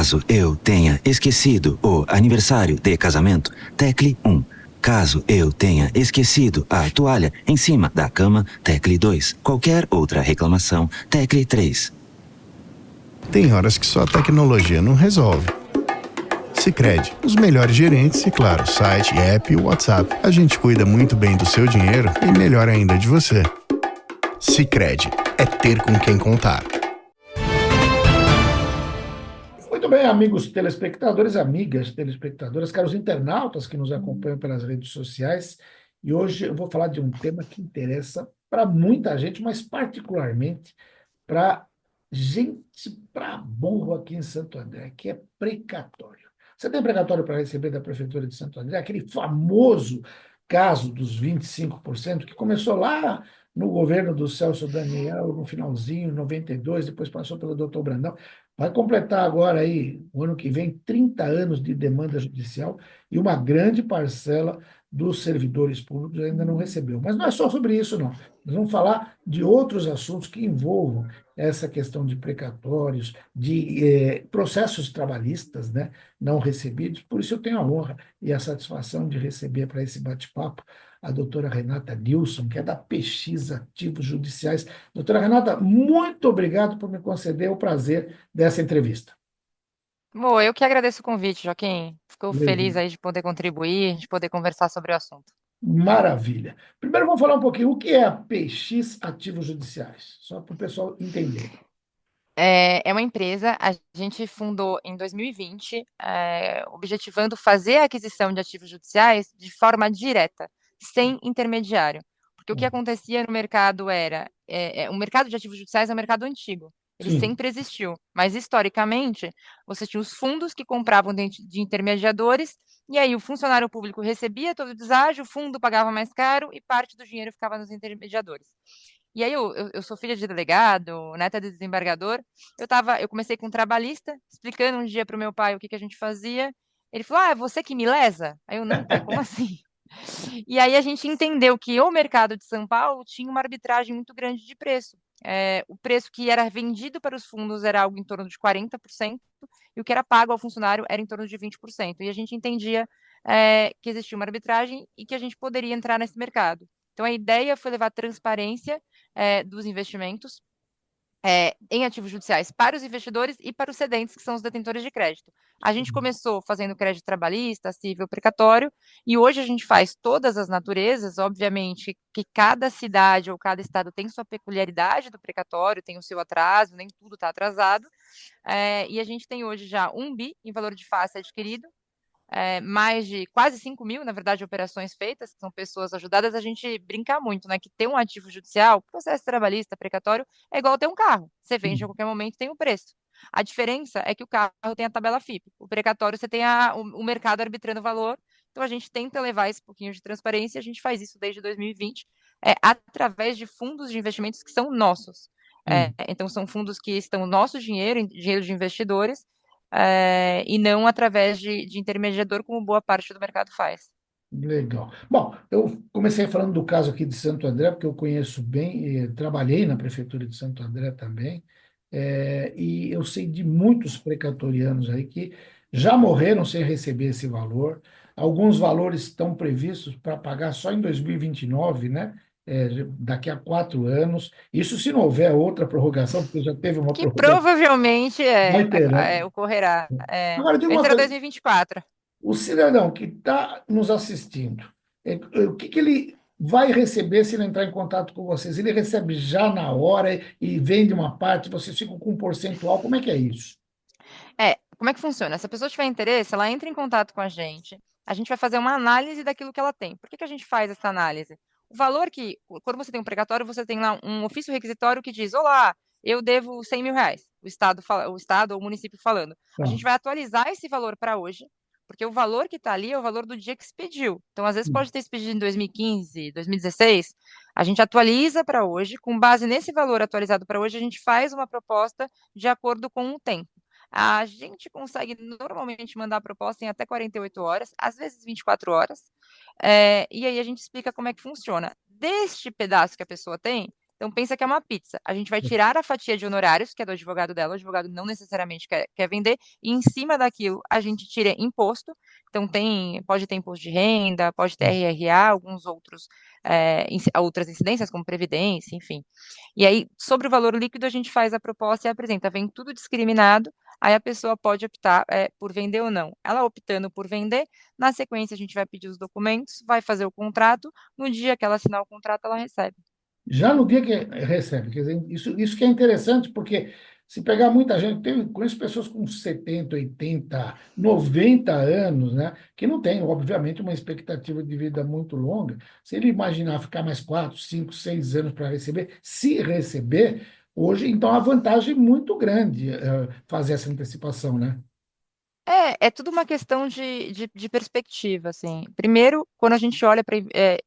Caso eu tenha esquecido o aniversário de casamento, tecle 1. Caso eu tenha esquecido a toalha em cima da cama, tecle 2. Qualquer outra reclamação, tecle 3. Tem horas que só a tecnologia não resolve. Sicredi, os melhores gerentes e, claro, site, app e WhatsApp. A gente cuida muito bem do seu dinheiro e melhor ainda de você. Sicredi, é ter com quem contar. Muito bem, amigos telespectadores, amigas telespectadoras, caros internautas que nos acompanham pelas redes sociais. E hoje eu vou falar de um tema que interessa para muita gente, mas particularmente para gente para burro aqui em Santo André, que é precatório. Você tem precatório para receber da Prefeitura de Santo André? Aquele famoso caso dos 25%, que começou lá no governo do Celso Daniel, no finalzinho, em 92, depois passou pelo doutor Brandão. Vai completar agora aí, o ano que vem, 30 anos de demanda judicial e uma grande parcela dos servidores públicos ainda não recebeu. Mas não é só sobre isso, não. Nós vamos falar de outros assuntos que envolvam essa questão de precatórios, de processos trabalhistas, né, não recebidos. Por isso eu tenho a honra e a satisfação de receber para esse bate-papo a doutora Renata Nilson, que é da PX Ativos Judiciais. Doutora Renata, muito obrigado por me conceder o prazer dessa entrevista. Bom, eu que agradeço o convite, Joaquim. Fico feliz Legal. aí de poder contribuir, de poder conversar sobre o assunto. Maravilha. Primeiro vamos falar um pouquinho o que é a PX Ativos Judiciais, só para o pessoal entender. É uma empresa, a gente fundou em 2020, objetivando fazer a aquisição de ativos judiciais de forma direta, sem intermediário. Porque o que acontecia no mercado o mercado de ativos judiciais é um mercado antigo. Ele Sim. sempre existiu, mas historicamente você tinha os fundos que compravam de intermediadores, e aí o funcionário público recebia todo o deságio, o fundo pagava mais caro e parte do dinheiro ficava nos intermediadores. E aí eu sou filha de delegado, neta de desembargador. Eu comecei com um trabalhista, explicando um dia para o meu pai o que a gente fazia. Ele falou: "Ah, é você que me lesa?" Aí eu: "Não, pai, como assim?" E aí a gente entendeu que o mercado de São Paulo tinha uma arbitragem muito grande de preço. O preço que era vendido para os fundos era algo em torno de 40%, e o que era pago ao funcionário era em torno de 20%. E a gente entendia que existia uma arbitragem e que a gente poderia entrar nesse mercado. Então a ideia foi levar transparência dos investimentos em ativos judiciais para os investidores e para os cedentes, que são os detentores de crédito. A gente começou fazendo crédito trabalhista, civil, precatório, e hoje a gente faz todas as naturezas. Obviamente que cada cidade ou cada estado tem sua peculiaridade do precatório, tem o seu atraso, nem tudo está atrasado, e a gente tem hoje já 1 bi em valor de face adquirido, mais de quase 5 mil, na verdade, operações feitas, que são pessoas ajudadas. A gente brinca muito, né, que ter um ativo judicial, processo trabalhista, precatório, é igual ter um carro. Você vende a qualquer momento, tem o preço. A diferença é que o carro tem a tabela FIP, o precatório você tem o mercado arbitrando o valor. Então a gente tenta levar esse pouquinho de transparência, e a gente faz isso desde 2020, através de fundos de investimentos que são nossos. Então são fundos que estão nosso dinheiro de investidores, e não através de intermediador, como boa parte do mercado faz. Legal. Bom, eu comecei falando do caso aqui de Santo André, porque eu conheço bem, trabalhei na Prefeitura de Santo André também, e eu sei de muitos precatorianos aí que já morreram sem receber esse valor. Alguns valores estão previstos para pagar só em 2029, né? Daqui a 4 anos. Isso se não houver outra prorrogação, porque já teve uma Que prorrogação. provavelmente Vai ter, né? ocorrerá. Agora, diga Esse uma era coisa. 2024. O cidadão que está nos assistindo, o que ele vai receber se ele entrar em contato com vocês? Ele recebe já na hora e vende uma parte, vocês ficam com um percentual, como é que é isso? Como é que funciona? Se a pessoa tiver interesse, ela entra em contato com a gente vai fazer uma análise daquilo que ela tem. Por que a gente faz essa análise? O valor quando você tem um precatório, você tem lá um ofício requisitório que diz: olá, eu devo 100 mil reais, o Estado ou o município falando. A Tá. gente vai atualizar esse valor para hoje, porque o valor que está ali é o valor do dia que expediu. Então, às vezes, pode ter expedido em 2015, 2016, a gente atualiza para hoje. Com base nesse valor atualizado para hoje, a gente faz uma proposta de acordo com o tempo. A gente consegue normalmente mandar a proposta em até 48 horas, às vezes 24 horas, e aí a gente explica como é que funciona. Deste pedaço que a pessoa tem, Então, pensa que é uma pizza. A gente vai tirar a fatia de honorários, que é do advogado dela, o advogado não necessariamente quer vender, e em cima daquilo a gente tira imposto. Então, pode ter imposto de renda, pode ter RRA, alguns outros, outras incidências, como previdência, enfim. E aí, sobre o valor líquido, a gente faz a proposta e apresenta. Vem tudo discriminado, aí a pessoa pode optar por vender ou não. Ela optando por vender, na sequência a gente vai pedir os documentos, vai fazer o contrato, no dia que ela assinar o contrato, ela recebe. Já no dia que recebe, quer dizer, isso que é interessante, porque se pegar muita gente, conheço pessoas com 70, 80, 90 anos, né, que não têm, obviamente, uma expectativa de vida muito longa. Se ele imaginar ficar mais 4, 5, 6 anos para receber, se receber, hoje, então a vantagem é muito grande fazer essa antecipação, né? É tudo uma questão de perspectiva, assim. Primeiro, quando a gente olha para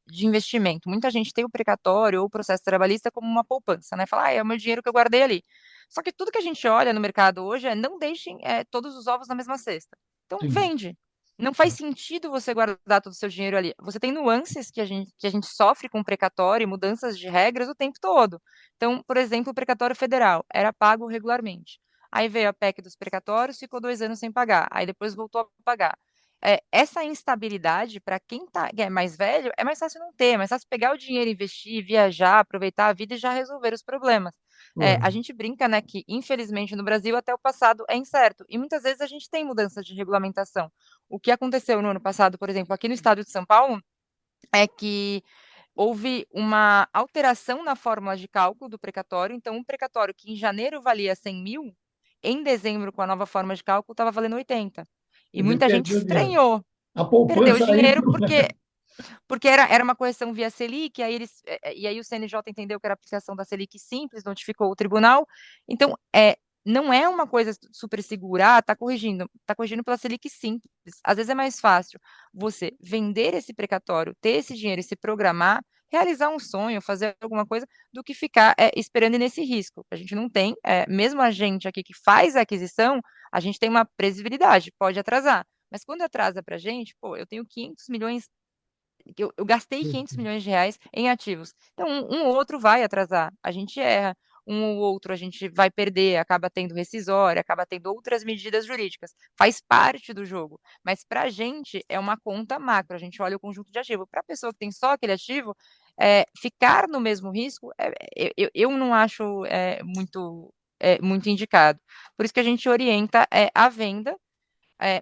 de investimento, muita gente tem o precatório ou o processo trabalhista como uma poupança, né? Fala, é o meu dinheiro que eu guardei ali. Só que tudo que a gente olha no mercado hoje é não deixem todos os ovos na mesma cesta. Então, Sim. vende. Não faz sentido você guardar todo o seu dinheiro ali. Você tem nuances que a gente sofre com o precatório e mudanças de regras o tempo todo. Então, por exemplo, o precatório federal era pago regularmente. Aí veio a PEC dos precatórios, ficou 2 anos sem pagar. Aí depois voltou a pagar. Essa instabilidade, para quem que é mais velho, é mais fácil não ter, é mais fácil pegar o dinheiro, investir, viajar, aproveitar a vida e já resolver os problemas. A Correto. gente brinca, né, que infelizmente no Brasil até o passado é incerto. E muitas vezes a gente tem mudanças de regulamentação. O que aconteceu no ano passado, por exemplo, aqui no estado de São Paulo, é que houve uma alteração na fórmula de cálculo do precatório. Então, um precatório que em janeiro valia 100 mil, em dezembro, com a nova forma de cálculo, estava valendo 80. Quer E dizer, muita gente perdeu dinheiro. estranhou, A perdeu poupança aí, dinheiro porque era uma correção via Selic, e aí o CNJ entendeu que era aplicação da Selic simples, notificou o tribunal. Então, não é uma coisa super segura, tá corrigindo pela Selic simples. Às vezes é mais fácil você vender esse precatório, ter esse dinheiro e se programar, realizar um sonho, fazer alguma coisa, do que ficar esperando nesse risco. A gente não tem, mesmo a gente aqui que faz a aquisição, a gente tem uma previsibilidade, pode atrasar. Mas quando atrasa para a gente, pô, eu tenho 500 milhões eu gastei 500 milhões de reais em ativos. Então, um ou outro vai atrasar, a gente erra, um ou outro a gente vai perder, acaba tendo rescisória, acaba tendo outras medidas jurídicas. Faz parte do jogo. Mas para a gente é uma conta macro, a gente olha o conjunto de ativo. Para a pessoa que tem só aquele ativo, ficar no mesmo risco, eu não acho muito indicado. Por isso que a gente orienta a venda,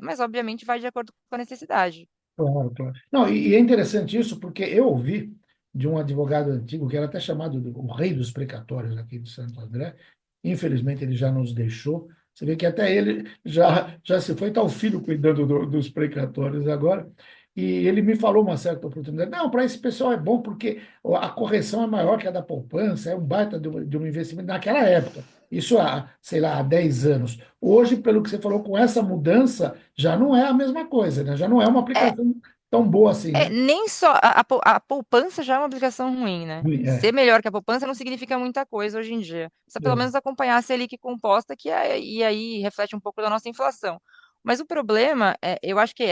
mas obviamente vai de acordo com a necessidade. claro, claro. Não, e é interessante isso, porque eu ouvi de um advogado antigo, que era até chamado o rei dos precatórios aqui de Santo André. Infelizmente, ele já nos deixou. Você vê que até ele já se foi, está o filho cuidando dos precatórios agora. E ele me falou uma certa oportunidade. Não, para esse pessoal é bom porque a correção é maior que a da poupança, é um baita de um investimento naquela época. Isso há, sei lá, há 10 anos. Hoje, pelo que você falou, com essa mudança, já não é a mesma coisa, né? Já não é uma É, aplicação tão boa assim, né? Nem só a poupança já é uma aplicação ruim, né? É, Ser melhor que a poupança não significa muita coisa hoje em dia. Precisa pelo é, menos acompanhar a Selic composta, e aí reflete um pouco da nossa inflação. Mas o problema, eu acho que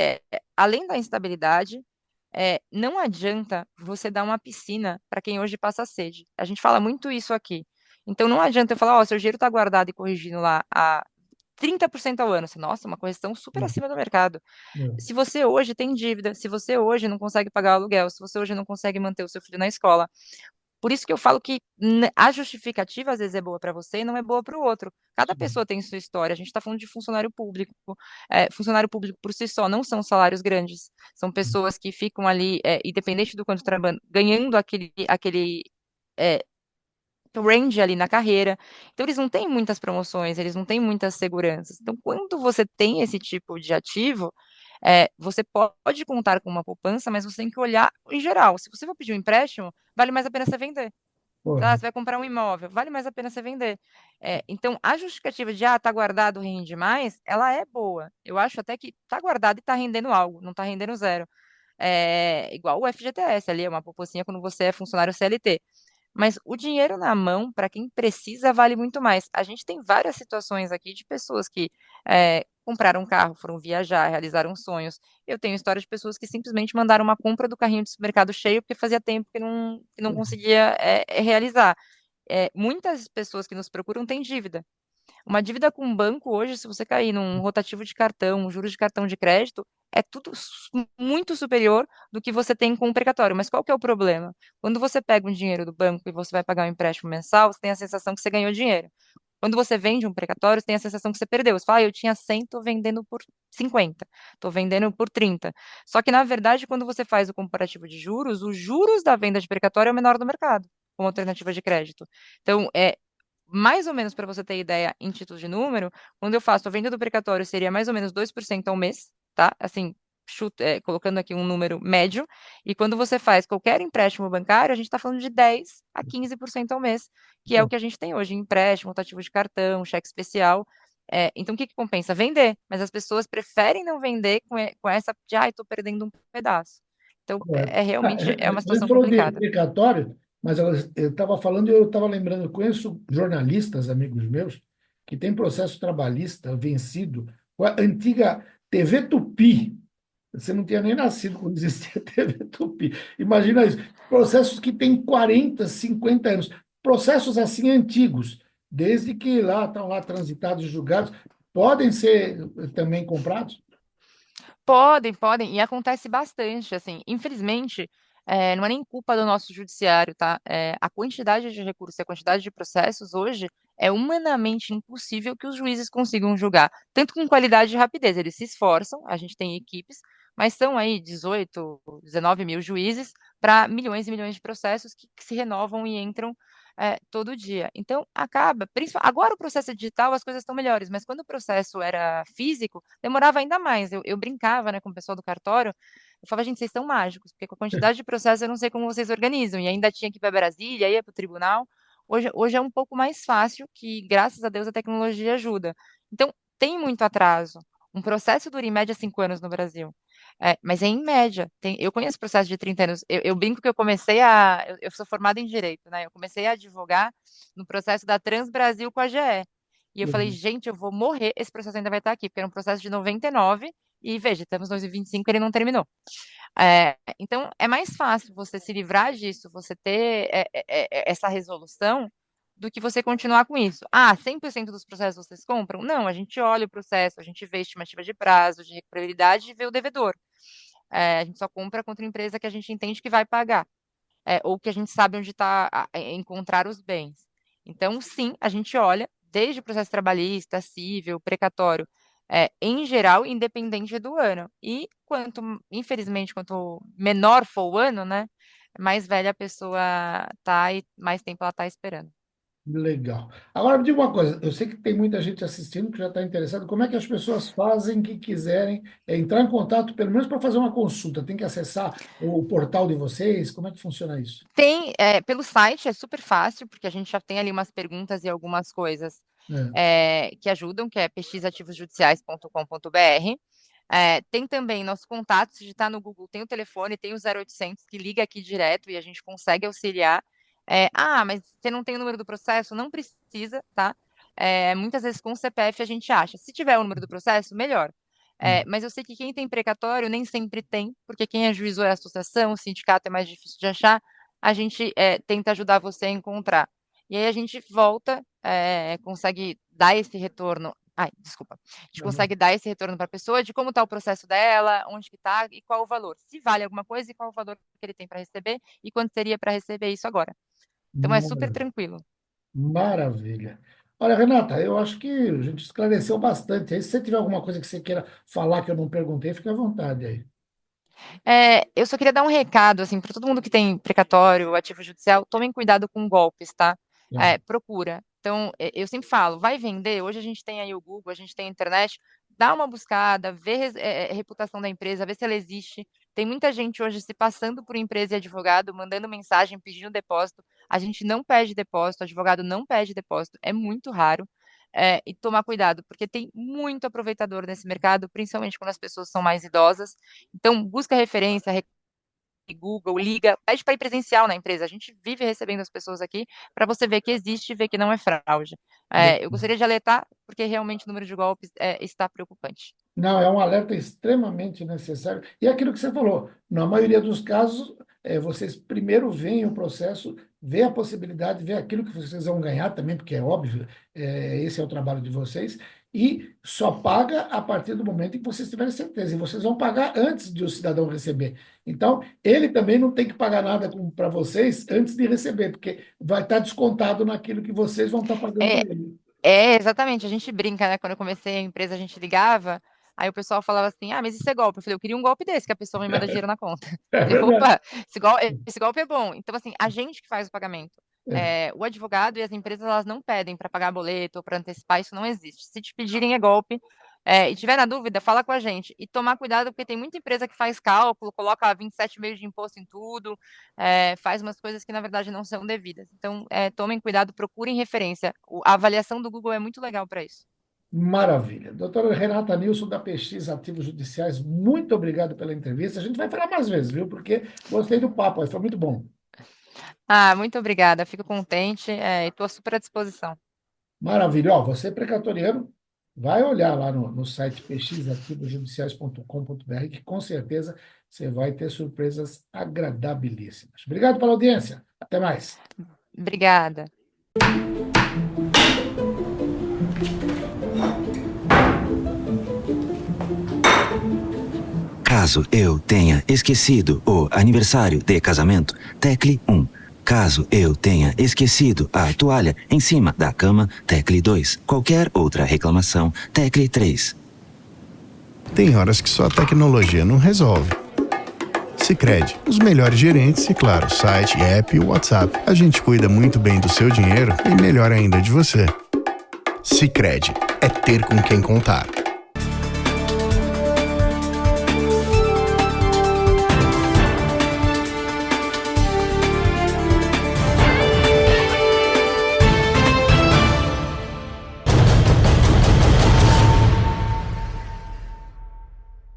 além da instabilidade, não adianta você dar uma piscina para quem hoje passa sede. A gente fala muito isso aqui. Então não adianta eu falar, ó, seu dinheiro está guardado e corrigindo lá a 30% ao ano. Nossa, uma correção super acima do mercado. Se você hoje tem dívida, se você hoje não consegue pagar o aluguel, se você hoje não consegue manter o seu filho na escola. Por isso que eu falo que a justificativa às vezes é boa para você e não é boa para o outro. Cada pessoa tem sua história. A gente está falando de funcionário público. Funcionário público por si só não são salários grandes. São pessoas que ficam ali, independente do quanto trabalham, ganhando aquele range ali na carreira. Então, eles não têm muitas promoções, eles não têm muitas seguranças. Então, quando você tem esse tipo de ativo, você pode contar com uma poupança, mas você tem que olhar em geral. Se você for pedir um empréstimo, vale mais a pena você vender. Tá? Você vai comprar um imóvel, vale mais a pena você vender. Então, a justificativa de, tá guardado, rende mais, ela é boa. Eu acho até que tá guardado e tá rendendo algo, não tá rendendo zero. Igual o FGTS ali, é uma poupancinha quando você é funcionário CLT. Mas o dinheiro na mão, para quem precisa, vale muito mais. A gente tem várias situações aqui de pessoas que compraram um carro, foram viajar, realizaram sonhos. Eu tenho história de pessoas que simplesmente mandaram uma compra do carrinho de supermercado cheio porque fazia tempo que não conseguia realizar. muitas pessoas que nos procuram têm dívida. Uma dívida com um banco hoje, se você cair num rotativo de cartão, juros de cartão de crédito, é tudo muito superior do que você tem com o precatório. Mas qual que é o problema? Quando você pega um dinheiro do banco e você vai pagar um empréstimo mensal, você tem a sensação que você ganhou dinheiro. Quando você vende um precatório, você tem a sensação que você perdeu. Você fala, eu tinha 100, estou vendendo por 50, estou vendendo por 30. Só que, na verdade, quando você faz o comparativo de juros, os juros da venda de precatório é o menor do mercado, como alternativa de crédito. Então, mais ou menos para você ter ideia em título de número, quando eu faço a venda do precatório, seria mais ou menos 2% ao mês, tá? Assim, colocando aqui um número médio. E quando você faz qualquer empréstimo bancário, a gente está falando de 10 a 15% ao mês, que é o que a gente tem hoje, empréstimo, rotativo de cartão, cheque especial. Então, o que compensa? Vender. Mas as pessoas preferem não vender com essa de, estou perdendo um pedaço. Então, Correto. realmente é uma A gente situação falou de complicada. precatório, mas eu estava falando e eu estava lembrando, eu conheço jornalistas, amigos meus, que têm processo trabalhista vencido com a antiga TV Tupi. Você não tinha nem nascido quando existia a TV Tupi. Imagina isso. Processos que têm 40, 50 anos. Processos assim antigos, desde que lá estão lá transitados e julgados, podem ser também comprados? Podem, podem, e acontece bastante, assim, infelizmente, não é nem culpa do nosso judiciário, tá? A quantidade de recursos e a quantidade de processos hoje é humanamente impossível que os juízes consigam julgar, tanto com qualidade e rapidez, eles se esforçam, a gente tem equipes, mas são aí 18, 19 mil juízes para milhões e milhões de processos que se renovam e entram todo dia. Então, acaba, agora o processo é digital, as coisas estão melhores, mas quando o processo era físico, demorava ainda mais. Eu brincava, né, com o pessoal do cartório, eu falava, gente, vocês são mágicos, porque com a quantidade de processos eu não sei como vocês organizam, e ainda tinha que ir para Brasília, ia para o tribunal. Hoje é um pouco mais fácil, que graças a Deus a tecnologia ajuda. Então, tem muito atraso. Um processo dura em média 5 anos no Brasil. Mas é em média. Eu conheço processo de 30 anos. Eu brinco que eu sou formada em Direito, né? Eu comecei a advogar no processo da Trans Brasil com a GE. E eu falei, Uhum. gente, eu vou morrer, esse processo ainda vai estar aqui, porque era um processo de 99, e veja, estamos em 2025, ele não terminou. Então, é mais fácil você se livrar disso, você ter essa resolução, do que você continuar com isso. 100% dos processos vocês compram? Não, a gente olha o processo, a gente vê estimativa de prazo, de recuperabilidade e vê o devedor. A gente só compra contra a empresa que a gente entende que vai pagar, ou que a gente sabe onde está encontrar os bens. Então, sim, a gente olha desde o processo trabalhista, civil, precatório, em geral, independente do ano. E infelizmente, quanto menor for o ano, né, mais velha a pessoa tá e mais tempo ela está esperando. Legal. Agora me diga uma coisa, eu sei que tem muita gente assistindo que já está interessado. Como é que as pessoas fazem que quiserem entrar em contato, pelo menos para fazer uma consulta? Tem que acessar o portal de vocês? Como é que funciona isso? Tem, pelo site é super fácil, porque a gente já tem ali umas perguntas e algumas coisas É. que ajudam, que é pesquisativosjudiciais.com.br. Tem também nossos contatos, se digitar no Google, tem o telefone, tem o 0800 que liga aqui direto e a gente consegue auxiliar. Mas você não tem o número do processo? Não precisa, tá? Muitas vezes com o CPF a gente acha. Se tiver o número do processo, melhor. Mas eu sei que quem tem precatório nem sempre tem, porque quem ajuizou é a associação, o sindicato é mais difícil de achar. A gente tenta ajudar você a encontrar. E aí a gente volta, consegue dar esse retorno. Ai, desculpa. A gente Uhum. consegue dar esse retorno para a pessoa de como está o processo dela, onde que está e qual o valor. Se vale alguma coisa e qual o valor que ele tem para receber e quanto seria para receber isso agora. Então é super Maravilha. tranquilo. Maravilha. Olha, Renata, eu acho que a gente esclareceu bastante. Aí, se você tiver alguma coisa que você queira falar que eu não perguntei, fique à vontade aí. Eu só queria dar um recado, assim, para todo mundo que tem precatório, ativo judicial, tomem cuidado com golpes, tá? Tá. Procura. Então, eu sempre falo, vai vender, hoje a gente tem aí o Google, a gente tem a internet, dá uma buscada, vê a reputação da empresa, vê se ela existe. Tem muita gente hoje se passando por empresa e advogado, mandando mensagem, pedindo depósito. A gente não pede depósito, o advogado não pede depósito, é muito raro. E tomar cuidado, porque tem muito aproveitador nesse mercado, principalmente quando as pessoas são mais idosas. Então, busca referência, Google, liga, pede para ir presencial na empresa. A gente vive recebendo as pessoas aqui para você ver que existe e ver que não é fraude. Eu gostaria de alertar, porque realmente o número de golpes está preocupante. Não, é um alerta extremamente necessário. E é aquilo que você falou, na maioria dos casos, vocês primeiro veem o processo vê a possibilidade, vê aquilo que vocês vão ganhar também, porque é óbvio, esse é o trabalho de vocês, e só paga a partir do momento em que vocês tiverem certeza. E vocês vão pagar antes de o cidadão receber. Então, ele também não tem que pagar nada para vocês antes de receber, porque vai estar descontado naquilo que vocês vão estar pagando É, para ele. exatamente. A gente brinca, né? Quando eu comecei a empresa, a gente ligava, aí o pessoal falava assim: ah, mas isso é golpe. Eu falei: eu queria um golpe desse, que a pessoa me manda dinheiro na conta. É Eu falei: verdade. opa, esse golpe é bom. Então, assim, a gente que faz o pagamento. O advogado e as empresas, elas não pedem para pagar boleto ou para antecipar, isso não existe. Se te pedirem, é golpe. E tiver na dúvida, fala com a gente. E tomar cuidado, porque tem muita empresa que faz cálculo, coloca 27,5% de imposto em tudo, faz umas coisas que na verdade não são devidas. Então, tomem cuidado, procurem referência. A avaliação do Google é muito legal para isso. Maravilha. Doutora Renata Nilsson, da PX Ativos Judiciais, muito obrigado pela entrevista. A gente vai falar mais vezes, viu? Porque gostei do papo, aí foi muito bom. Ah, muito obrigada. Fico contente, e estou super à disposição. Maravilha. Ó, você precatoriano, vai olhar lá no site pxativosjudiciais.com.br, que com certeza você vai ter surpresas agradabilíssimas. Obrigado pela audiência. Até mais. Obrigada. Caso eu tenha esquecido o aniversário de casamento, tecle 1. Caso eu tenha esquecido a toalha em cima da cama, tecle 2. Qualquer outra reclamação, tecle 3. Tem horas que só a tecnologia não resolve. Sicredi, os melhores gerentes e, claro, site, app e WhatsApp. A gente cuida muito bem do seu dinheiro e melhor ainda de você. Sicredi, é ter com quem contar.